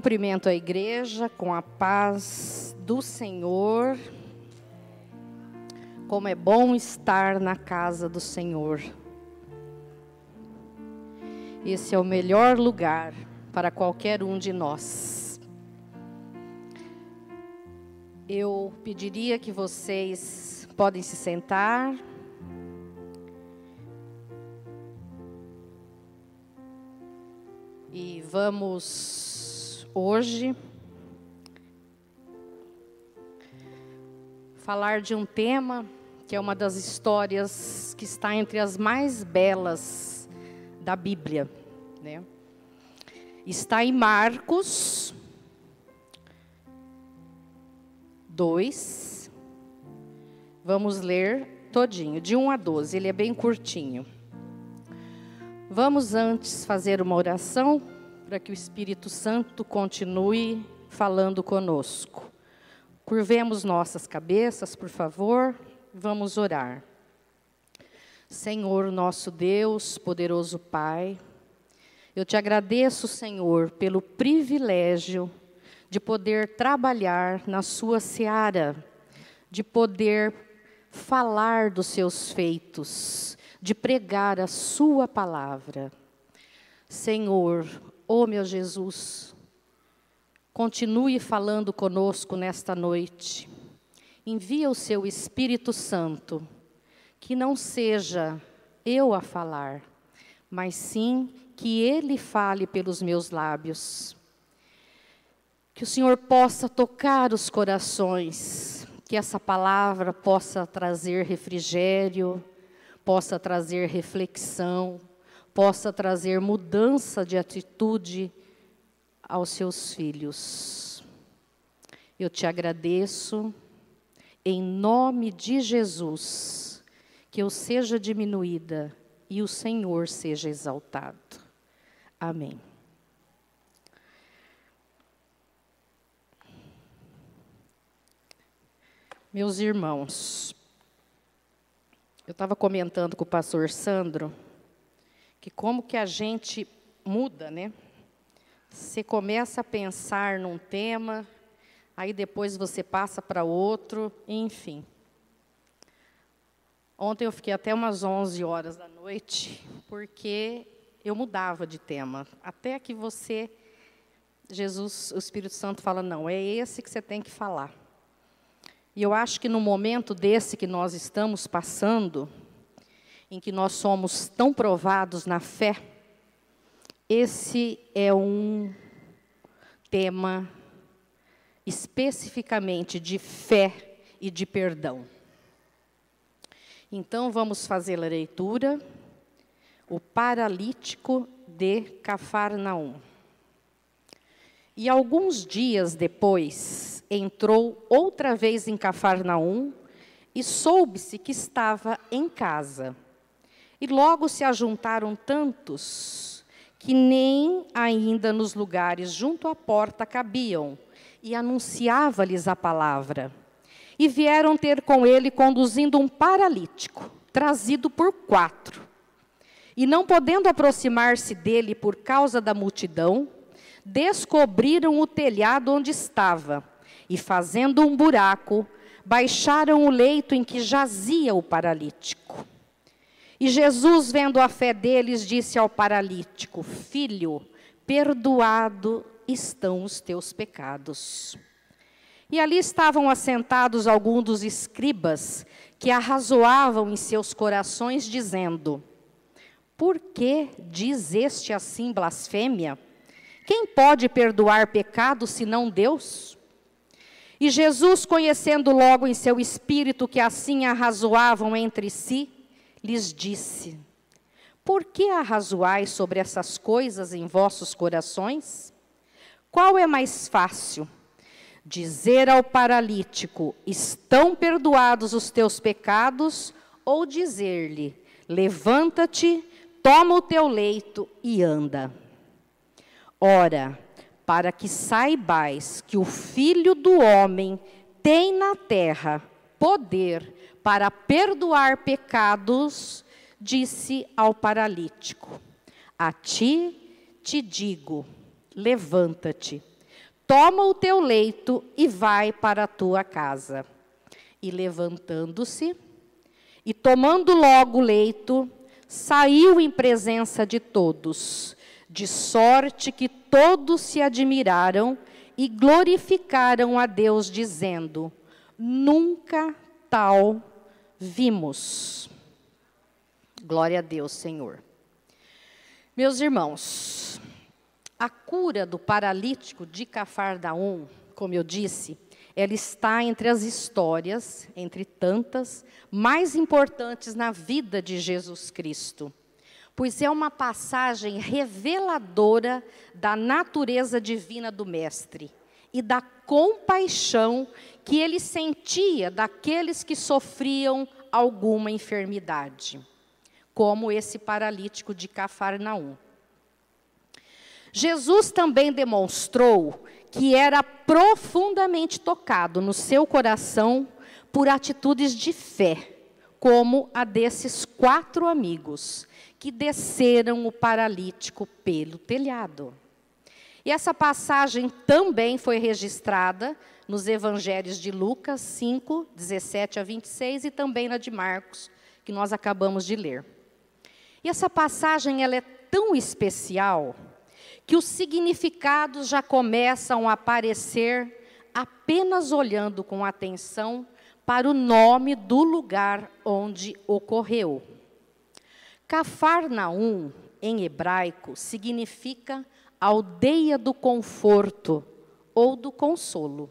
cumprimento a igreja com a paz do Senhor. Como é bom estar na casa do Senhor. Esse é o melhor lugar para qualquer um de nós. Eu pediria que vocês podem se sentar. E vamos hoje falar de um tema que é uma das histórias que está entre as mais belas da Bíblia, né? Está em Marcos 2. Vamos ler todinho, de 1 a 12, ele é bem curtinho. Vamos antes fazer uma oração para que o Espírito Santo continue falando conosco. Curvemos nossas cabeças, por favor, vamos orar. Senhor, nosso Deus, poderoso Pai, eu te agradeço, Senhor, pelo privilégio de poder trabalhar na sua seara, de poder falar dos seus feitos, de pregar a sua palavra. Senhor, ó meu Jesus, continue falando conosco nesta noite. Envia o seu Espírito Santo, que não seja eu a falar, mas sim que ele fale pelos meus lábios. Que o Senhor possa tocar os corações, que essa palavra possa trazer refrigério, possa trazer reflexão, possa trazer mudança de atitude aos seus filhos. Eu te agradeço, em nome de Jesus, que eu seja diminuída e o Senhor seja exaltado. Amém. Meus irmãos, eu estava comentando com o pastor Sandro, que como que a gente muda, né? Você começa a pensar num tema, aí depois você passa para outro, enfim. Ontem eu fiquei até umas 11 horas da noite, porque eu mudava de tema. Até que você, Jesus, o Espírito Santo fala, não, é esse que você tem que falar. E eu acho que no momento desse que nós estamos passando, em que nós somos tão provados na fé, esse é um tema especificamente de fé e de perdão. Então, vamos fazer a leitura, o paralítico de Cafarnaum. E alguns dias depois, entrou outra vez em Cafarnaum, e soube-se que estava em casa. E logo se ajuntaram tantos, que nem ainda nos lugares junto à porta cabiam, e anunciava-lhes a palavra. E vieram ter com ele, conduzindo um paralítico, trazido por 4. E não podendo aproximar-se dele por causa da multidão, descobriram o telhado onde estava, e fazendo um buraco, baixaram o leito em que jazia o paralítico. E Jesus, vendo a fé deles, disse ao paralítico, filho, perdoado estão os teus pecados. E ali estavam assentados alguns dos escribas, que arrazoavam em seus corações, dizendo, por que diz este assim blasfêmia? Quem pode perdoar pecados, senão Deus? E Jesus, conhecendo logo em seu espírito que assim arrazoavam entre si, lhes disse, por que arrazoais sobre essas coisas em vossos corações? Qual é mais fácil? Dizer ao paralítico, estão perdoados os teus pecados, ou dizer-lhe, levanta-te, toma o teu leito e anda. Ora, para que saibais que o Filho do Homem tem na terra poder para perdoar pecados, disse ao paralítico, a ti te digo, levanta-te, toma o teu leito e vai para a tua casa. E levantando-se, e tomando logo o leito, saiu em presença de todos, de sorte que todos se admiraram e glorificaram a Deus, dizendo: nunca tal vimos. Glória a Deus, Senhor. Meus irmãos, a cura do paralítico de Cafarnaum, como eu disse, ela está entre as histórias, entre tantas, mais importantes na vida de Jesus Cristo, pois é uma passagem reveladora da natureza divina do Mestre e da compaixão que ele sentia daqueles que sofriam alguma enfermidade, como esse paralítico de Cafarnaum. Jesus também demonstrou que era profundamente tocado no seu coração por atitudes de fé, como a desses 4 amigos que desceram o paralítico pelo telhado. E essa passagem também foi registrada nos evangelhos de Lucas 5, 17 a 26 e também na de Marcos, que nós acabamos de ler. E essa passagem ela é tão especial que os significados já começam a aparecer apenas olhando com atenção para o nome do lugar onde ocorreu. Cafarnaum, em hebraico, significa aldeia do conforto ou do consolo.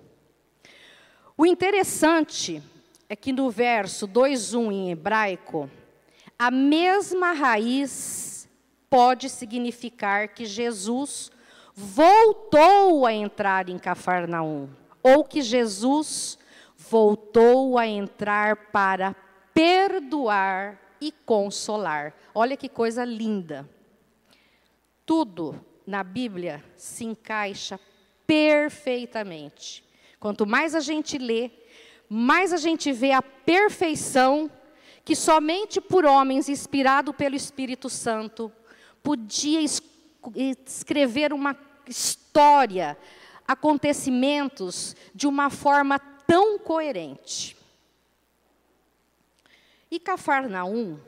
O interessante é que no verso 2:1 em hebraico, a mesma raiz pode significar que Jesus voltou a entrar em Cafarnaum, ou que Jesus voltou a entrar para perdoar e consolar. Olha que coisa linda. Tudo na Bíblia se encaixa perfeitamente. Quanto mais a gente lê, mais a gente vê a perfeição que somente por homens inspirados pelo Espírito Santo podia escrever uma história, acontecimentos de uma forma tão coerente. E Cafarnaum,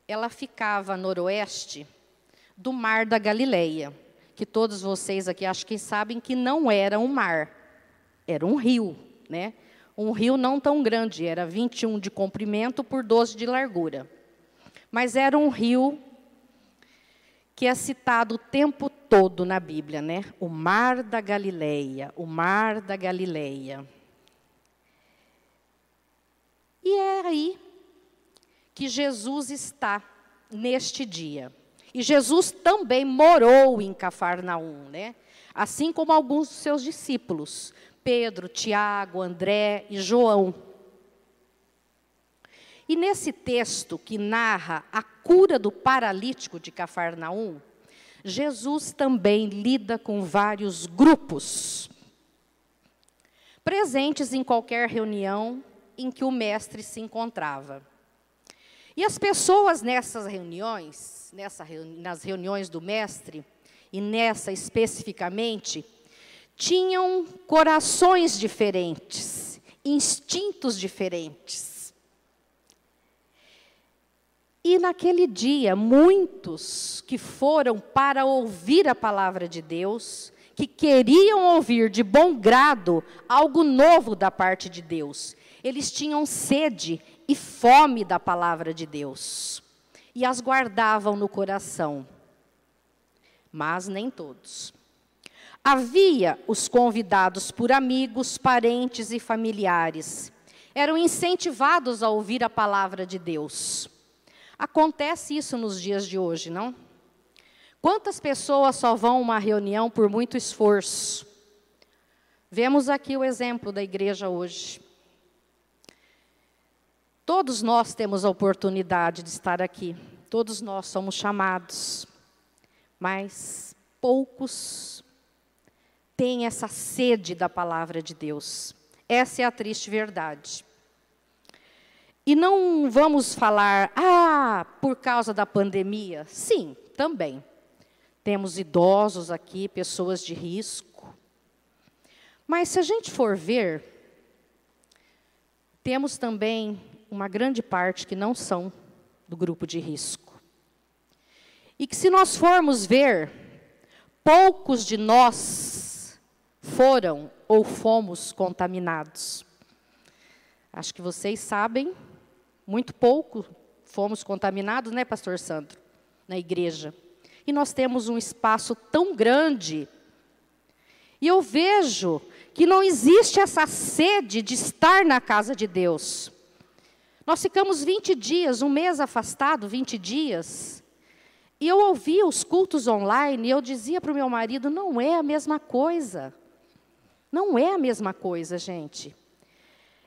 ela ficava a noroeste do Mar da Galileia, que todos vocês aqui acho que sabem que não era um mar, era um rio, né? Um rio não tão grande, era 21 de comprimento por 12 de largura. Mas era um rio que é citado o tempo todo na Bíblia, né? O Mar da Galileia, o Mar da Galileia. E é aí que Jesus está neste dia. E Jesus também morou em Cafarnaum, né? Assim como alguns dos seus discípulos, Pedro, Tiago, André e João. E nesse texto que narra a cura do paralítico de Cafarnaum, Jesus também lida com vários grupos, presentes em qualquer reunião em que o mestre se encontrava. E as pessoas nessas reuniões, nas reuniões do mestre, e nessa especificamente, tinham corações diferentes, instintos diferentes. E naquele dia, muitos que foram para ouvir a palavra de Deus, que queriam ouvir de bom grado algo novo da parte de Deus, eles tinham sede e fome da palavra de Deus, e as guardavam no coração. Mas nem todos. Havia os convidados por amigos, parentes e familiares. Eram incentivados a ouvir a palavra de Deus. Acontece isso nos dias de hoje, não? Quantas pessoas só vão a uma reunião por muito esforço? Vemos aqui o exemplo da igreja hoje. Todos nós temos a oportunidade de estar aqui. Todos nós somos chamados. Mas poucos têm essa sede da palavra de Deus. Essa é a triste verdade. E não vamos falar, por causa da pandemia. Sim, também. Temos idosos aqui, pessoas de risco. Mas se a gente for ver, temos também uma grande parte que não são do grupo de risco. E que se nós formos ver, poucos de nós foram ou fomos contaminados. Acho que vocês sabem, muito pouco fomos contaminados, né, pastor Sandro? Na igreja. E nós temos um espaço tão grande. E eu vejo que não existe essa sede de estar na casa de Deus. Nós ficamos 20 dias, um mês afastado, 20 dias. E eu ouvia os cultos online e eu dizia para o meu marido, não é a mesma coisa. Não é a mesma coisa, gente.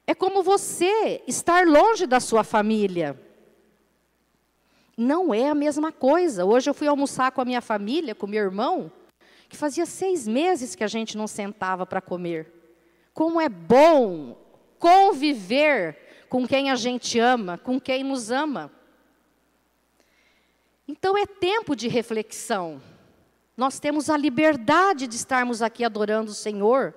É como você estar longe da sua família. Não é a mesma coisa. Hoje eu fui almoçar com a minha família, com meu irmão, que fazia 6 meses que a gente não sentava para comer. Como é bom conviver com quem a gente ama, com quem nos ama. Então é tempo de reflexão. Nós temos a liberdade de estarmos aqui adorando o Senhor,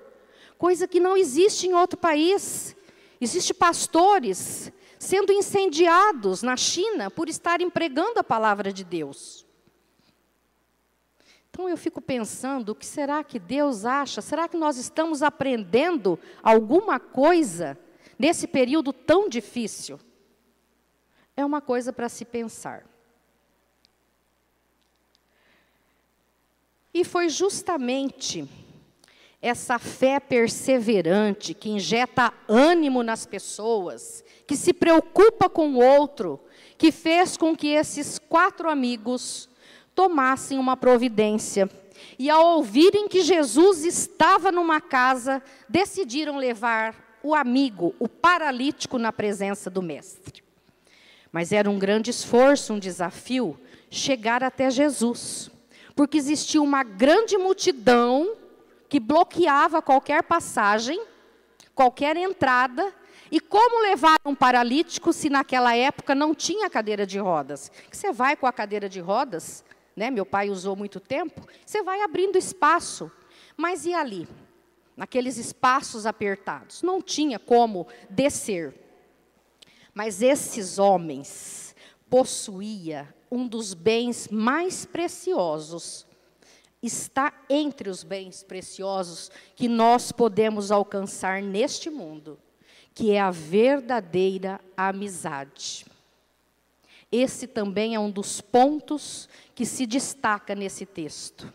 coisa que não existe em outro país. Existem pastores sendo incendiados na China por estarem pregando a palavra de Deus. Então eu fico pensando, o que será que Deus acha? Será que nós estamos aprendendo alguma coisa nesse período tão difícil? É uma coisa para se pensar. E foi justamente essa fé perseverante, que injeta ânimo nas pessoas, que se preocupa com o outro, que fez com que esses 4 amigos tomassem uma providência. E ao ouvirem que Jesus estava numa casa, decidiram levar o amigo, o paralítico, na presença do mestre. Mas era um grande esforço, um desafio, chegar até Jesus. Porque existia uma grande multidão que bloqueava qualquer passagem, qualquer entrada. E como levar um paralítico se naquela época não tinha cadeira de rodas? Você vai com a cadeira de rodas, né? Meu pai usou muito tempo, você vai abrindo espaço. Mas e ali? Naqueles espaços apertados? Não tinha como descer. Mas esses homens possuíam um dos bens mais preciosos. Está entre os bens preciosos que nós podemos alcançar neste mundo, que é a verdadeira amizade. Esse também é um dos pontos que se destaca nesse texto.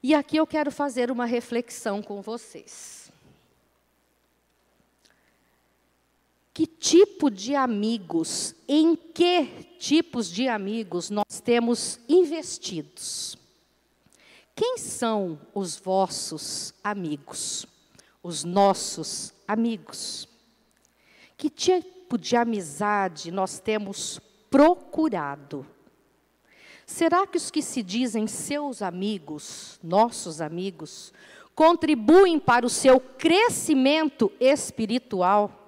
E aqui eu quero fazer uma reflexão com vocês. Que tipo de amigos, em que tipos de amigos nós temos investidos? Quem são os vossos amigos? Os nossos amigos? Que tipo de amizade nós temos procurado? Será que os que se dizem seus amigos, nossos amigos, contribuem para o seu crescimento espiritual?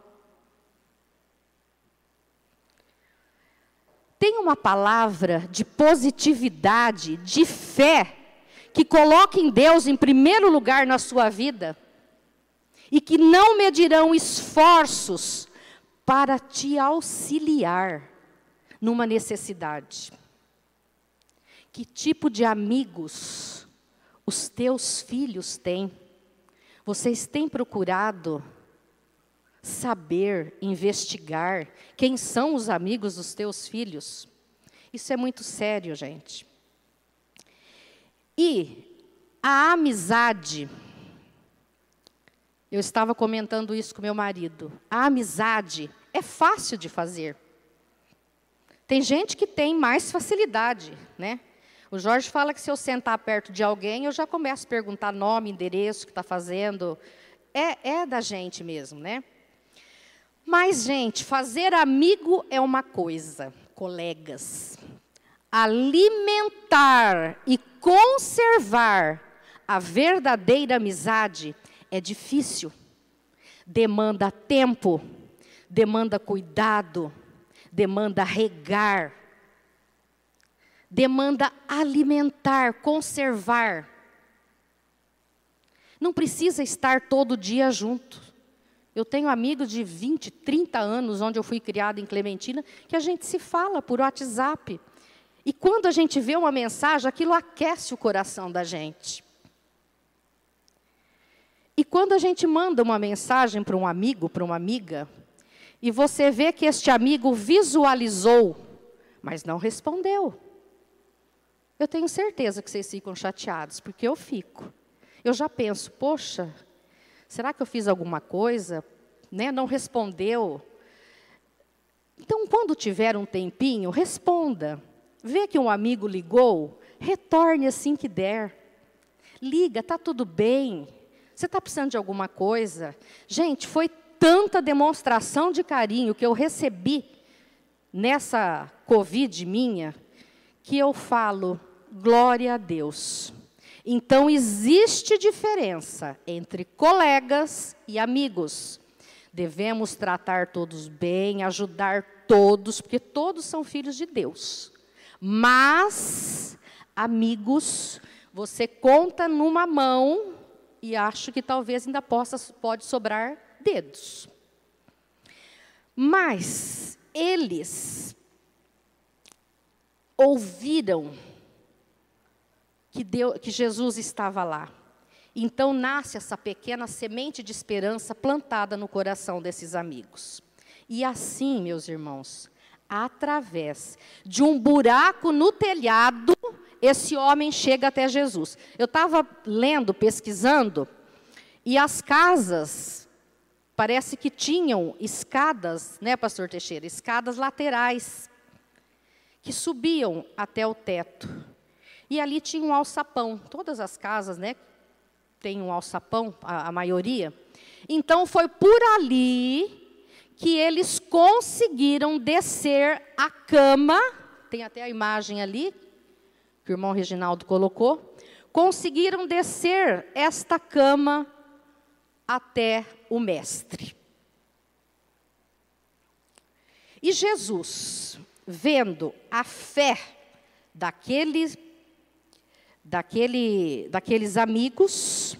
Tem uma palavra de positividade, de fé, que coloque em Deus em primeiro lugar na sua vida e que não medirão esforços para te auxiliar numa necessidade. Que tipo de amigos os teus filhos têm? Vocês têm procurado saber, investigar quem são os amigos dos teus filhos? Isso é muito sério, gente. E a amizade, eu estava comentando isso com meu marido, a amizade é fácil de fazer. Tem gente que tem mais facilidade, né? O Jorge fala que se eu sentar perto de alguém, eu já começo a perguntar nome, endereço, o que está fazendo. É da gente mesmo, né? Mas, gente, fazer amigo é uma coisa, colegas. Alimentar e conservar a verdadeira amizade é difícil. Demanda tempo, demanda cuidado, demanda regar, demanda alimentar, conservar. Não precisa estar todo dia junto. Eu tenho amigos de 20, 30 anos, onde eu fui criada em Clementina, que a gente se fala por WhatsApp. E quando a gente vê uma mensagem, aquilo aquece o coração da gente. E quando a gente manda uma mensagem para um amigo, para uma amiga, e você vê que este amigo visualizou, mas não respondeu, eu tenho certeza que vocês ficam chateados, porque eu fico. Eu já penso, poxa, será que eu fiz alguma coisa? Né? Não respondeu. Então, quando tiver um tempinho, responda. Vê que um amigo ligou, retorne assim que der. Liga, está tudo bem? Você está precisando de alguma coisa? Gente, foi tanta demonstração de carinho que eu recebi nessa Covid minha, que eu falo, glória a Deus. Então, existe diferença entre colegas e amigos. Devemos tratar todos bem, ajudar todos, porque todos são filhos de Deus. Mas, amigos, você conta numa mão e acho que talvez ainda pode sobrar dedos. Mas eles ouviram que Jesus estava lá. Então nasce essa pequena semente de esperança plantada no coração desses amigos. E assim, meus irmãos, através de um buraco no telhado, esse homem chega até Jesus. Eu estava lendo, pesquisando, e as casas, parece que tinham escadas, né, pastor Teixeira? Escadas laterais, que subiam até o teto. E ali tinha um alçapão. Todas as casas, né, tem um alçapão, a maioria. Então, foi por ali que eles conseguiram descer a cama, tem até a imagem ali, que o irmão Reginaldo colocou, conseguiram descer esta cama até o mestre. E Jesus, vendo a fé daqueles amigos,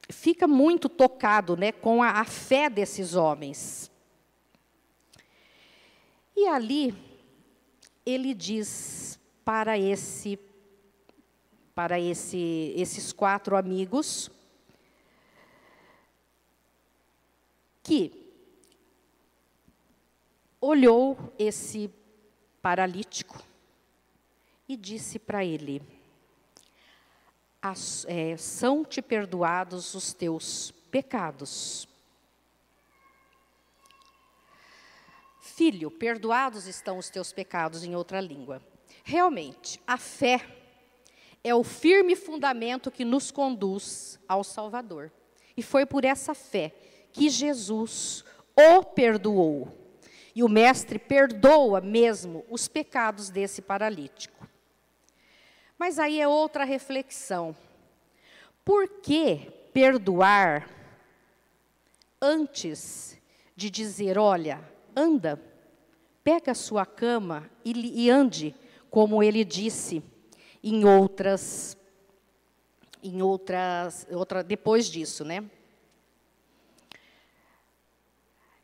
fica muito tocado, né, com a fé desses homens. E ali, ele diz para esses 4 amigos que olhou esse paralítico e disse para ele, são-te perdoados os teus pecados. Filho, perdoados estão os teus pecados, em outra língua. Realmente, a fé é o firme fundamento que nos conduz ao Salvador. E foi por essa fé que Jesus o perdoou. E o mestre perdoa mesmo os pecados desse paralítico. Mas aí é outra reflexão. Por que perdoar antes de dizer, olha, anda, pega a sua cama e ande, como ele disse depois disso, né?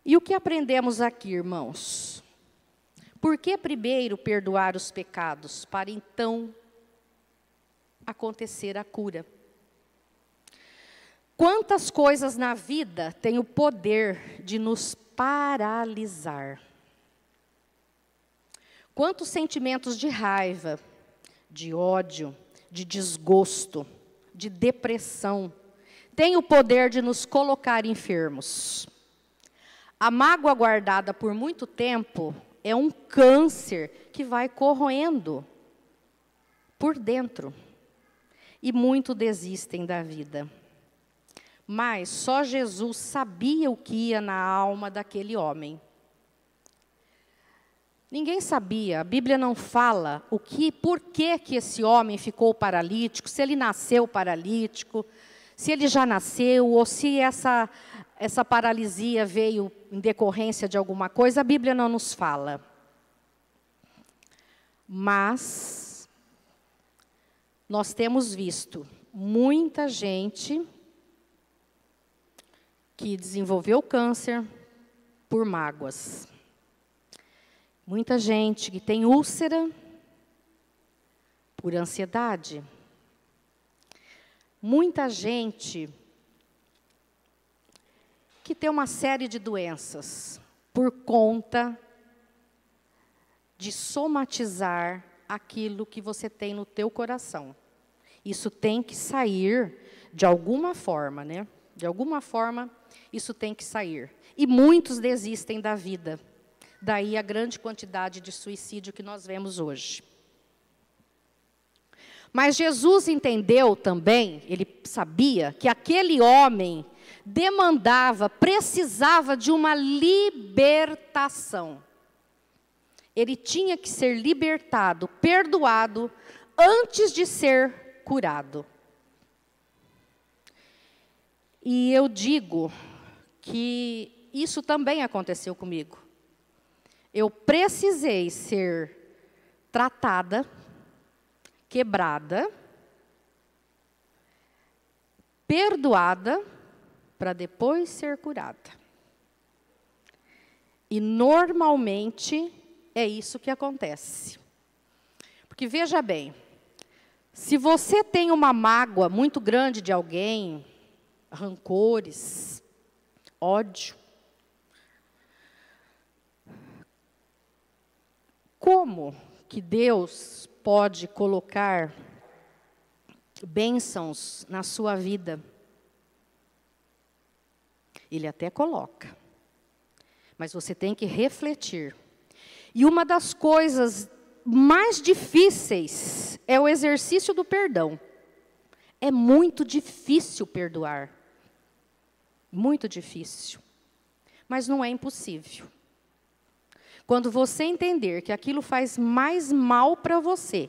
E o que aprendemos aqui, irmãos? Por que primeiro perdoar os pecados, para então acontecer a cura? Quantas coisas na vida têm o poder de nos paralisar? Quantos sentimentos de raiva, de ódio, de desgosto, de depressão, têm o poder de nos colocar enfermos? A mágoa guardada por muito tempo é um câncer que vai corroendo por dentro. E muitos desistem da vida. Mas só Jesus sabia o que ia na alma daquele homem. Ninguém sabia, a Bíblia não fala por que esse homem ficou paralítico, se ele nasceu paralítico, se ele já nasceu, ou se essa paralisia veio em decorrência de alguma coisa, a Bíblia não nos fala. Mas nós temos visto muita gente que desenvolveu câncer por mágoas. Muita gente que tem úlcera por ansiedade. Muita gente que tem uma série de doenças por conta de somatizar aquilo que você tem no teu coração. Isso tem que sair de alguma forma, né? De alguma forma, isso tem que sair. E muitos desistem da vida. Daí a grande quantidade de suicídio que nós vemos hoje. Mas Jesus entendeu também, ele sabia que aquele homem precisava de uma libertação. Ele tinha que ser libertado, perdoado, antes de ser curado. E eu digo que isso também aconteceu comigo. Eu precisei ser tratada, quebrada, perdoada, para depois ser curada. E normalmente é isso que acontece. Porque veja bem, se você tem uma mágoa muito grande de alguém, rancores, ódio, como que Deus pode colocar bênçãos na sua vida? Ele até coloca, mas você tem que refletir. E uma das coisas mais difíceis é o exercício do perdão. É muito difícil perdoar. Muito difícil. Mas não é impossível. Quando você entender que aquilo faz mais mal para você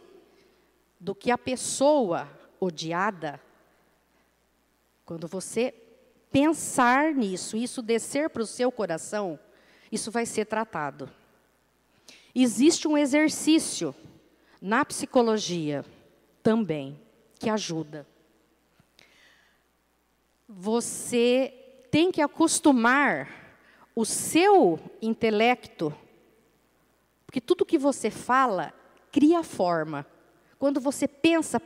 do que a pessoa odiada, quando você pensar nisso, isso descer para o seu coração, isso vai ser tratado. Existe um exercício na psicologia também, que ajuda. Você tem que acostumar o seu intelecto, porque tudo que você fala cria forma. Quando você pensa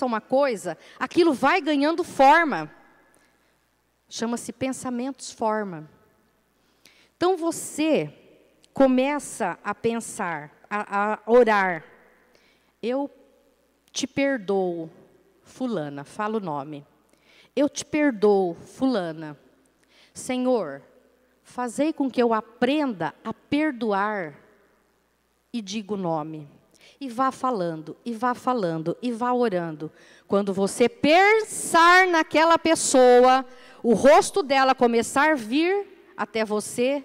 uma coisa, aquilo vai ganhando forma. Chama-se pensamentos forma. Então você começa a pensar, a orar. Eu te perdoo, fulana, fala o nome. Eu te perdoo, fulana. Senhor, fazei com que eu aprenda a perdoar e diga o nome. E vá falando, e vá falando, e vá orando. Quando você pensar naquela pessoa, o rosto dela começar a vir até você,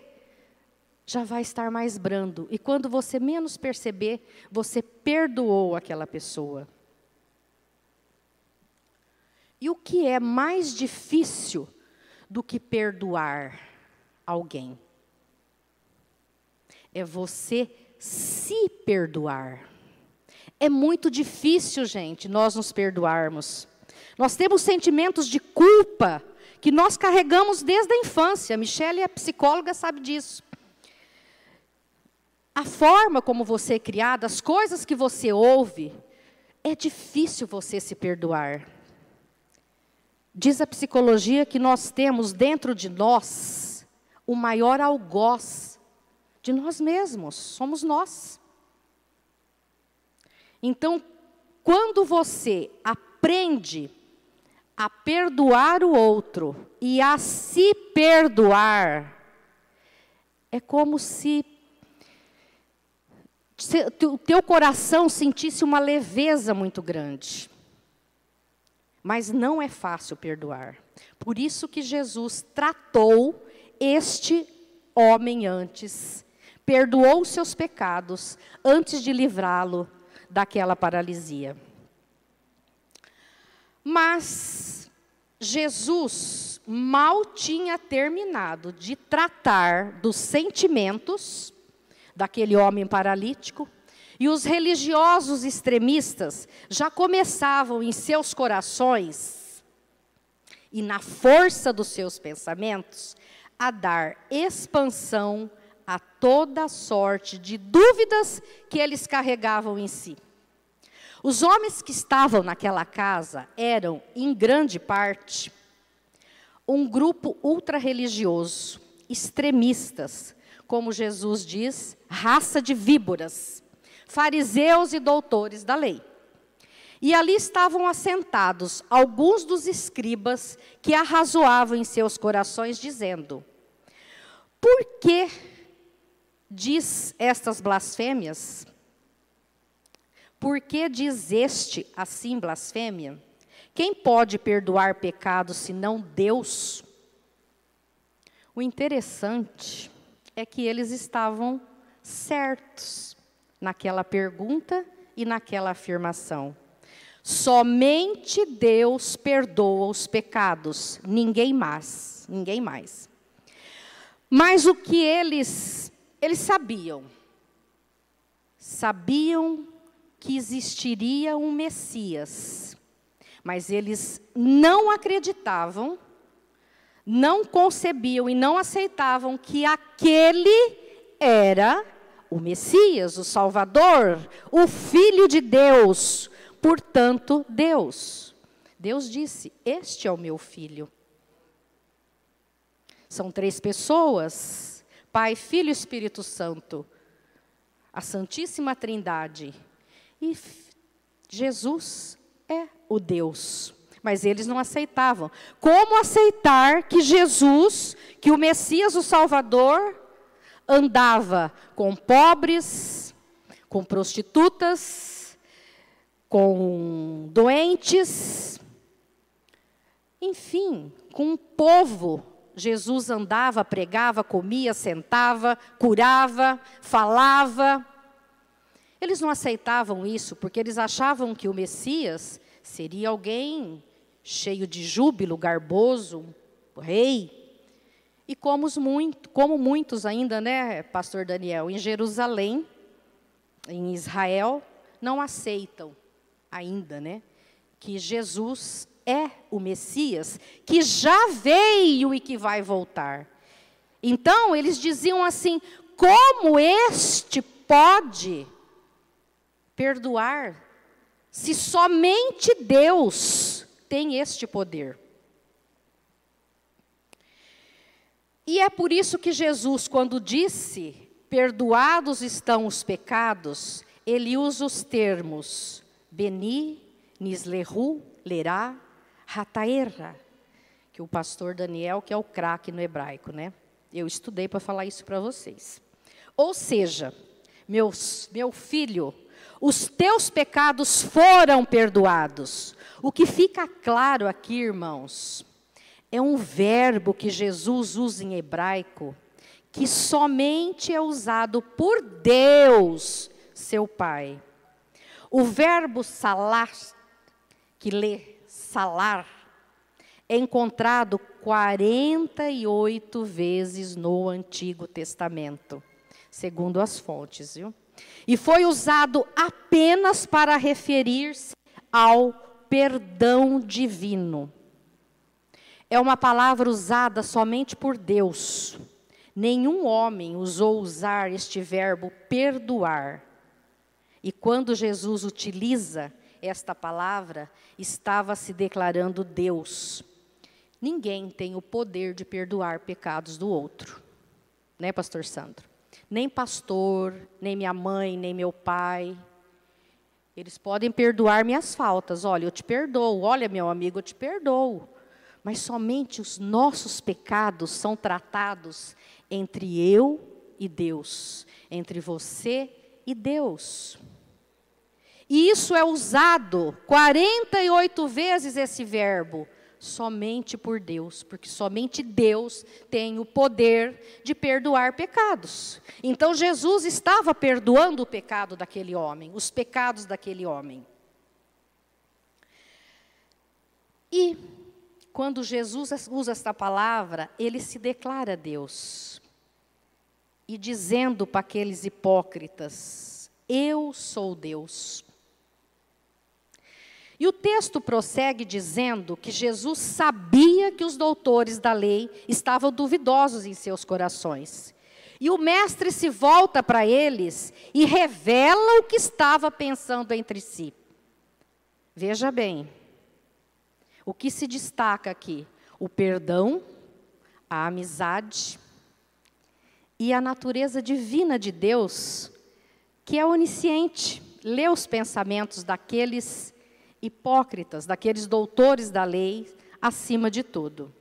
já vai estar mais brando. E quando você menos perceber, você perdoou aquela pessoa. E o que é mais difícil do que perdoar alguém? É você se perdoar. É muito difícil, gente, nós nos perdoarmos. Nós temos sentimentos de culpa que nós carregamos desde a infância. Michele é psicóloga, sabe disso. A forma como você é criada, as coisas que você ouve, é difícil você se perdoar. Diz a psicologia que nós temos dentro de nós o maior algoz de nós mesmos, somos nós. Então, quando você aprende a perdoar o outro e a se perdoar, é como se o teu coração sentisse uma leveza muito grande. Mas não é fácil perdoar. Por isso que Jesus tratou este homem antes, perdoou os seus pecados antes de livrá-lo daquela paralisia. Mas Jesus mal tinha terminado de tratar dos sentimentos daquele homem paralítico, E os religiosos extremistas já começavam em seus corações e na força dos seus pensamentos a dar expansão a toda sorte de dúvidas que eles carregavam em si. Os homens que estavam naquela casa eram, em grande parte, um grupo ultra-religioso, extremistas, como Jesus diz, raça de víboras, fariseus e doutores da lei. E ali estavam assentados alguns dos escribas que arrazoavam em seus corações, dizendo: por que diz estas blasfêmias? Por que diz este assim blasfêmia? Quem pode perdoar pecados senão Deus? O interessante é que eles estavam certos naquela pergunta e naquela afirmação. Somente Deus perdoa os pecados, ninguém mais. Mas o que eles sabiam? Sabiam que existiria um Messias, mas eles não acreditavam, não concebiam e não aceitavam que aquele era o Messias, o Salvador, o Filho de Deus, portanto, Deus. Deus disse: este é o meu filho. São 3 pessoas, Pai, Filho e Espírito Santo, a Santíssima Trindade. E Jesus é o Deus. Mas eles não aceitavam. Como aceitar que Jesus, que o Messias, o Salvador, andava com pobres, com prostitutas, com doentes, enfim, com um povo? Jesus andava, pregava, comia, sentava, curava, falava. Eles não aceitavam isso porque eles achavam que o Messias seria alguém cheio de júbilo, garboso, rei. E como muitos ainda, né, pastor Daniel, em Jerusalém, em Israel, não aceitam ainda, né, que Jesus é o Messias, que já veio e que vai voltar. Então, eles diziam assim: como este pode perdoar, se somente Deus tem este poder? E é por isso que Jesus, quando disse, perdoados estão os pecados, ele usa os termos Beni, Nislehu, Lerá, Hataerra, que o pastor Daniel, que é o craque no hebraico, né? Eu estudei para falar isso para vocês. Ou seja, meu filho, os teus pecados foram perdoados. O que fica claro aqui, irmãos, é um verbo que Jesus usa em hebraico, que somente é usado por Deus, seu Pai. O verbo salar, que lê salar, é encontrado 48 vezes no Antigo Testamento, segundo as fontes, viu? E foi usado apenas para referir-se ao perdão divino. É uma palavra usada somente por Deus. Nenhum homem ousou usar este verbo perdoar. E quando Jesus utiliza esta palavra, estava se declarando Deus. Ninguém tem o poder de perdoar pecados do outro. Né, pastor Sandro? Nem pastor, nem minha mãe, nem meu pai. Eles podem perdoar minhas faltas. Olha, eu te perdoo. Olha, meu amigo, eu te perdoo. Mas somente os nossos pecados são tratados entre eu e Deus. Entre você e Deus. E isso é usado 48 vezes esse verbo. Somente por Deus, porque somente Deus tem o poder de perdoar pecados. Então Jesus estava perdoando o pecado daquele homem, os pecados daquele homem. E quando Jesus usa esta palavra, ele se declara Deus. E dizendo para aqueles hipócritas, Eu sou Deus. E o texto prossegue dizendo que Jesus sabia que os doutores da lei estavam duvidosos em seus corações. E o mestre se volta para eles e revela o que estava pensando entre si. Veja bem, o que se destaca aqui? O perdão, a amizade e a natureza divina de Deus, que é onisciente, lê os pensamentos daqueles hipócritas, daqueles doutores da lei, acima de tudo.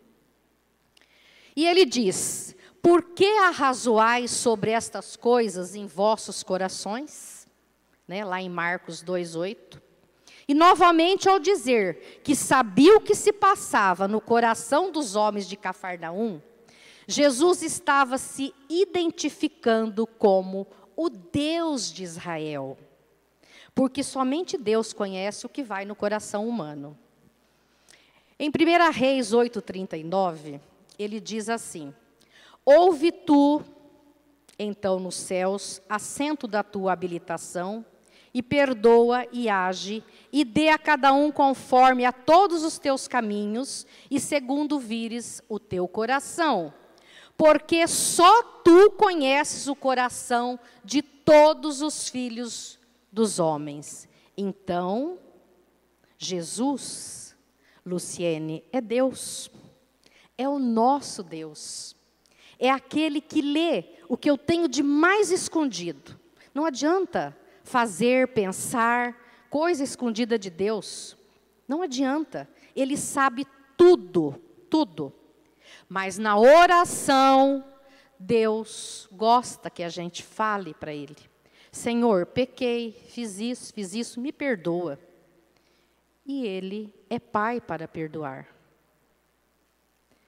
E ele diz: por que arrazoais sobre estas coisas em vossos corações? Né, lá em Marcos 2:8. E novamente ao dizer que sabia o que se passava no coração dos homens de Cafarnaum, Jesus estava se identificando como o Deus de Israel. Porque somente Deus conhece o que vai no coração humano. Em 1 Reis 8:39, ele diz assim: ouve tu, então nos céus, assento da tua habitação, e perdoa e age, e dê a cada um conforme a todos os teus caminhos, e segundo vires o teu coração. Porque só tu conheces o coração de todos os filhos dos homens. Então, Jesus, Luciene, é Deus. É o nosso Deus. É aquele que lê o que eu tenho de mais escondido. Não adianta fazer, pensar, coisa escondida de Deus. Não adianta. Ele sabe tudo, tudo. Mas na oração, Deus gosta que a gente fale para Ele. Senhor, pequei, fiz isso, me perdoa. E Ele é Pai para perdoar.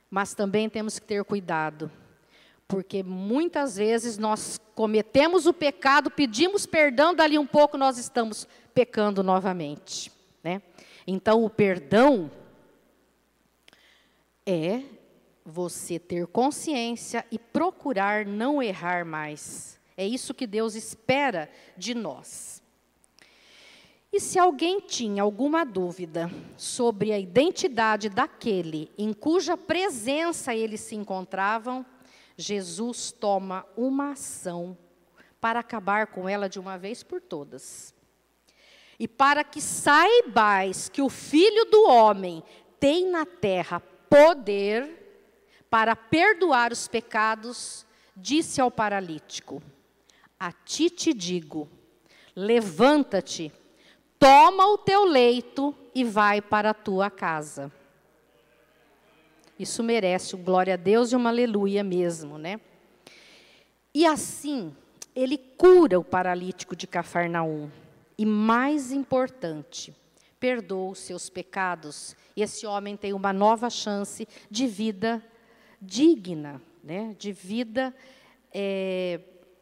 Mas também temos que ter cuidado, porque muitas vezes nós cometemos o pecado, pedimos perdão, dali um pouco nós estamos pecando novamente, né? Então o perdão é você ter consciência e procurar não errar mais. É isso que Deus espera de nós. E se alguém tinha alguma dúvida sobre a identidade daquele em cuja presença eles se encontravam, Jesus toma uma ação para acabar com ela de uma vez por todas. E para que saibais que o Filho do Homem tem na terra poder para perdoar os pecados, disse ao paralítico: a ti te digo, levanta-te, toma o teu leito e vai para a tua casa. Isso merece um glória a Deus e uma aleluia mesmo, né? E assim, ele cura o paralítico de Cafarnaum. E mais importante, perdoa os seus pecados. E esse homem tem uma nova chance de vida digna, né? De vida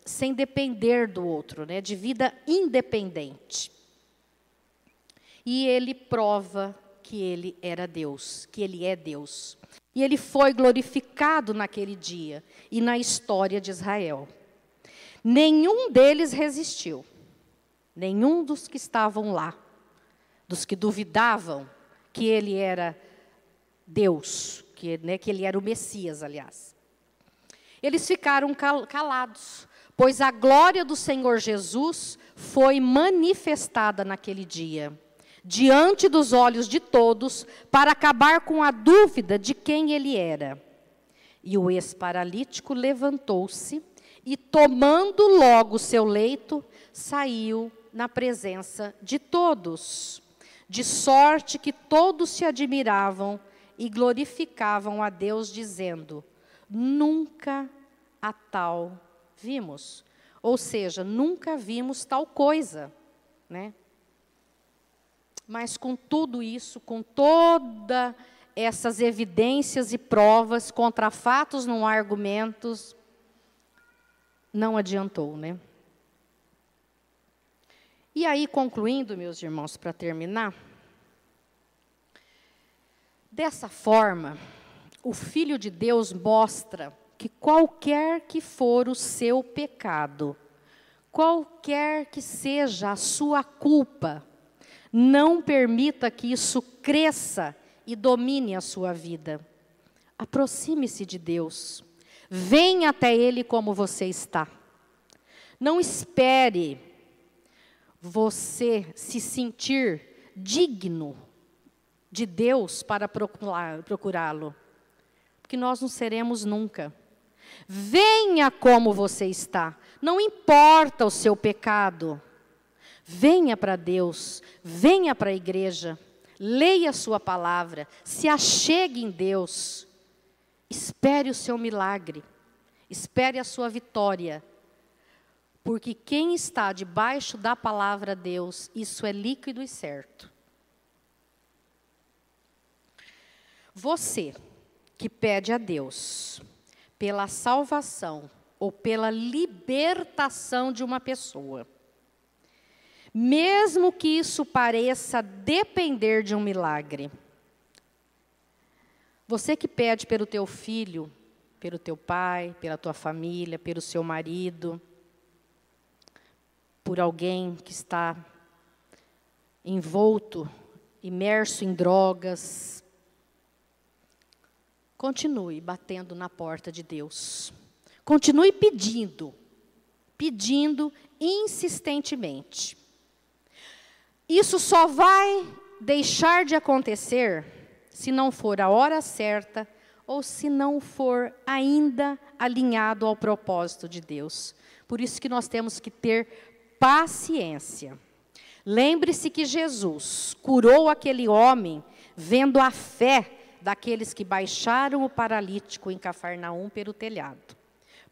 sem depender do outro, né? De vida independente. E ele prova que ele era Deus, que ele é Deus. E ele foi glorificado naquele dia e na história de Israel. Nenhum deles resistiu. Nenhum dos que estavam lá, dos que duvidavam que ele era Deus, que ele era o Messias, aliás. Eles ficaram calados, pois a glória do Senhor Jesus foi manifestada naquele dia, diante dos olhos de todos, para acabar com a dúvida de quem ele era. E o ex-paralítico levantou-se e, tomando logo o seu leito, saiu na presença de todos, de sorte que todos se admiravam e glorificavam a Deus, dizendo: nunca a tal vimos. Ou seja, nunca vimos tal coisa, né? Mas com tudo isso, com todas essas evidências e provas, contra fatos não há argumentos, não adiantou, né? E aí, concluindo, meus irmãos, para terminar, dessa forma, o Filho de Deus mostra que qualquer que for o seu pecado, Qualquer que seja a sua culpa, não permita que isso cresça e domine a sua vida. Aproxime-se de Deus. Venha até Ele como você está. Não espere você se sentir digno de Deus para procurá-lo, porque nós não seremos nunca. Venha como você está, não importa o seu pecado. Venha para Deus, venha para a igreja, leia a sua palavra, se achegue em Deus. Espere o seu milagre, espere a sua vitória. Porque quem está debaixo da palavra de Deus, isso é líquido e certo. Você que pede a Deus pela salvação ou pela libertação de uma pessoa, mesmo que isso pareça depender de um milagre, você que pede pelo teu filho, pelo teu pai, pela tua família, pelo seu marido, por alguém que está envolto, imerso em drogas, continue batendo na porta de Deus. Continue pedindo insistentemente. Isso só vai deixar de acontecer se não for a hora certa ou se não for ainda alinhado ao propósito de Deus. Por isso que nós temos que ter paciência. Lembre-se que Jesus curou aquele homem vendo a fé daqueles que baixaram o paralítico em Cafarnaum pelo telhado.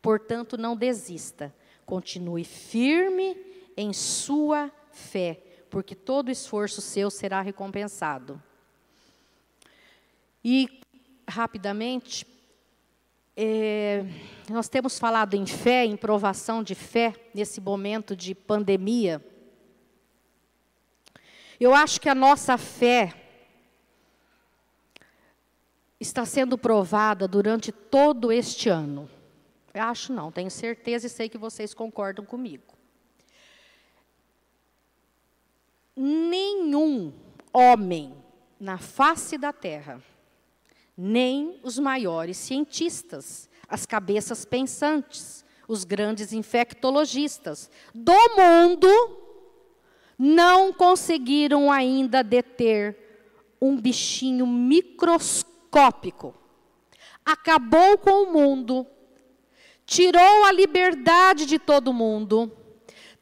Portanto, não desista. Continue firme em sua fé, porque todo esforço seu será recompensado. E, rapidamente, nós temos falado em fé, em provação de fé, nesse momento de pandemia. Eu acho que a nossa fé está sendo provada durante todo este ano. Eu acho não, tenho certeza e sei que vocês concordam comigo. Nenhum homem na face da terra, nem os maiores cientistas, as cabeças pensantes, os grandes infectologistas do mundo, não conseguiram ainda deter um bichinho microscópico. Acabou com o mundo, tirou a liberdade de todo mundo,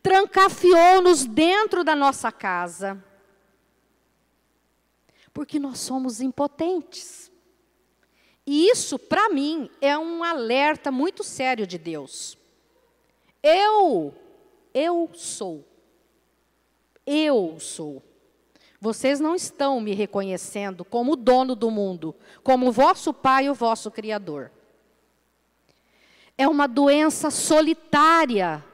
trancafiou-nos dentro da nossa casa, porque nós somos impotentes. E isso, para mim, é um alerta muito sério de Deus. Eu sou. Vocês não estão me reconhecendo como o dono do mundo, como o vosso Pai e o vosso Criador. É uma doença solitária,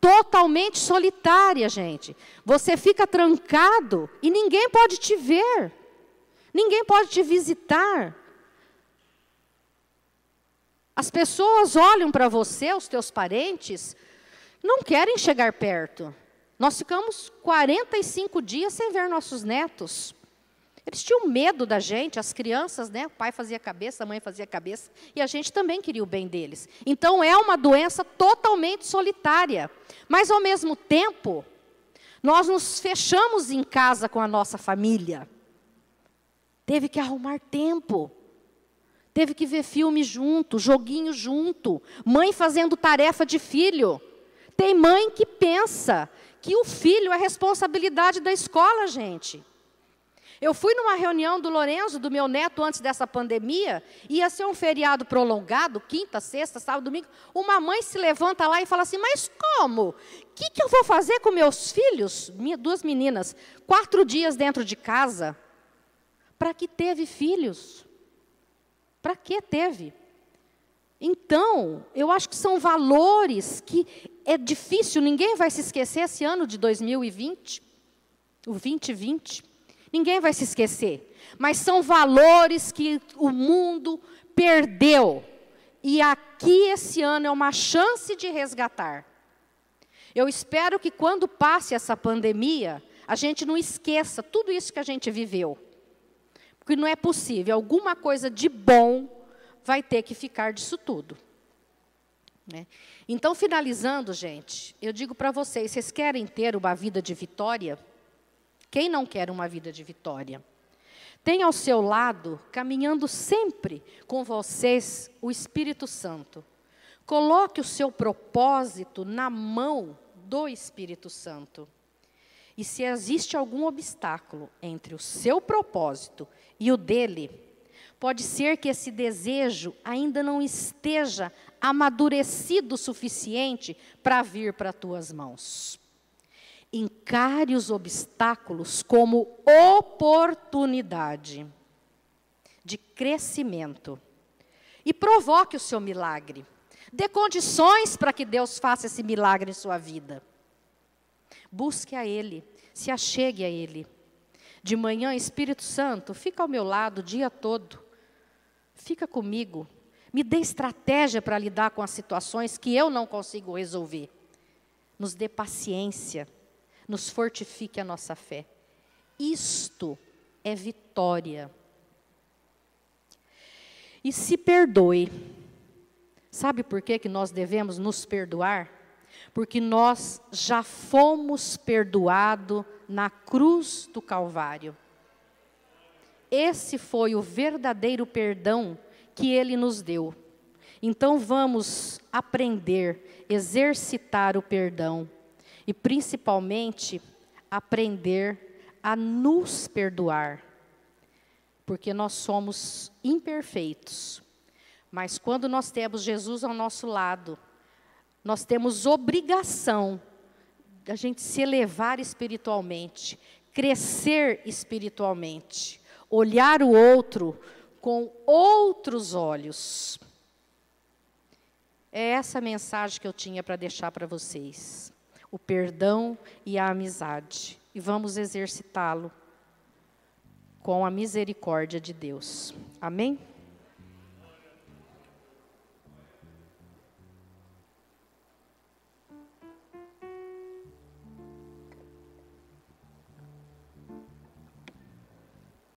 totalmente solitária, gente. Você fica trancado e ninguém pode te ver, ninguém pode te visitar. As pessoas olham para você, os teus parentes, não querem chegar perto. Nós ficamos 45 dias sem ver nossos netos. Eles tinham medo da gente, as crianças, né? O pai fazia cabeça, a mãe fazia cabeça, e a gente também queria o bem deles. Então, é uma doença totalmente solitária. Mas, ao mesmo tempo, nós nos fechamos em casa com a nossa família. Teve que arrumar tempo. Teve que ver filme junto, joguinho junto, mãe fazendo tarefa de filho. Tem mãe que pensa que o filho é responsabilidade da escola, gente. Eu fui numa reunião do Lorenzo, do meu neto, antes dessa pandemia, ia ser um feriado prolongado, quinta, sexta, sábado, domingo. Uma mãe se levanta lá e fala assim, mas como? O que eu vou fazer com meus filhos? Duas meninas, 4 dias dentro de casa. Para que teve filhos? Para que teve? Então, eu acho que são valores que é difícil, ninguém vai se esquecer esse ano de 2020, o 2020, ninguém vai se esquecer. Mas são valores que o mundo perdeu. E aqui esse ano é uma chance de resgatar. Eu espero que quando passe essa pandemia, a gente não esqueça tudo isso que a gente viveu. Porque não é possível, alguma coisa de bom vai ter que ficar disso tudo. Né? Então, finalizando, gente, eu digo para vocês, vocês querem ter uma vida de vitória? Quem não quer uma vida de vitória? Tenha ao seu lado, caminhando sempre com vocês, o Espírito Santo. Coloque o seu propósito na mão do Espírito Santo. E se existe algum obstáculo entre o seu propósito e o dele, pode ser que esse desejo ainda não esteja amadurecido o suficiente para vir para as tuas mãos. Encare os obstáculos como oportunidade de crescimento e provoque o seu milagre. Dê condições para que Deus faça esse milagre em sua vida. Busque a Ele, se achegue a Ele. De manhã, Espírito Santo, fica ao meu lado o dia todo. Fica comigo. Me dê estratégia para lidar com as situações que eu não consigo resolver. Nos dê paciência. Nos fortifique a nossa fé. Isto é vitória. E se perdoe. Sabe por que nós devemos nos perdoar? Porque nós já fomos perdoados na cruz do Calvário. Esse foi o verdadeiro perdão que Ele nos deu. Então vamos aprender, exercitar o perdão. E principalmente, aprender a nos perdoar. Porque nós somos imperfeitos. Mas quando nós temos Jesus ao nosso lado, nós temos obrigação da gente se elevar espiritualmente, crescer espiritualmente, olhar o outro com outros olhos. É essa mensagem que eu tinha para deixar para vocês. O perdão e a amizade. E vamos exercitá-lo com a misericórdia de Deus. Amém?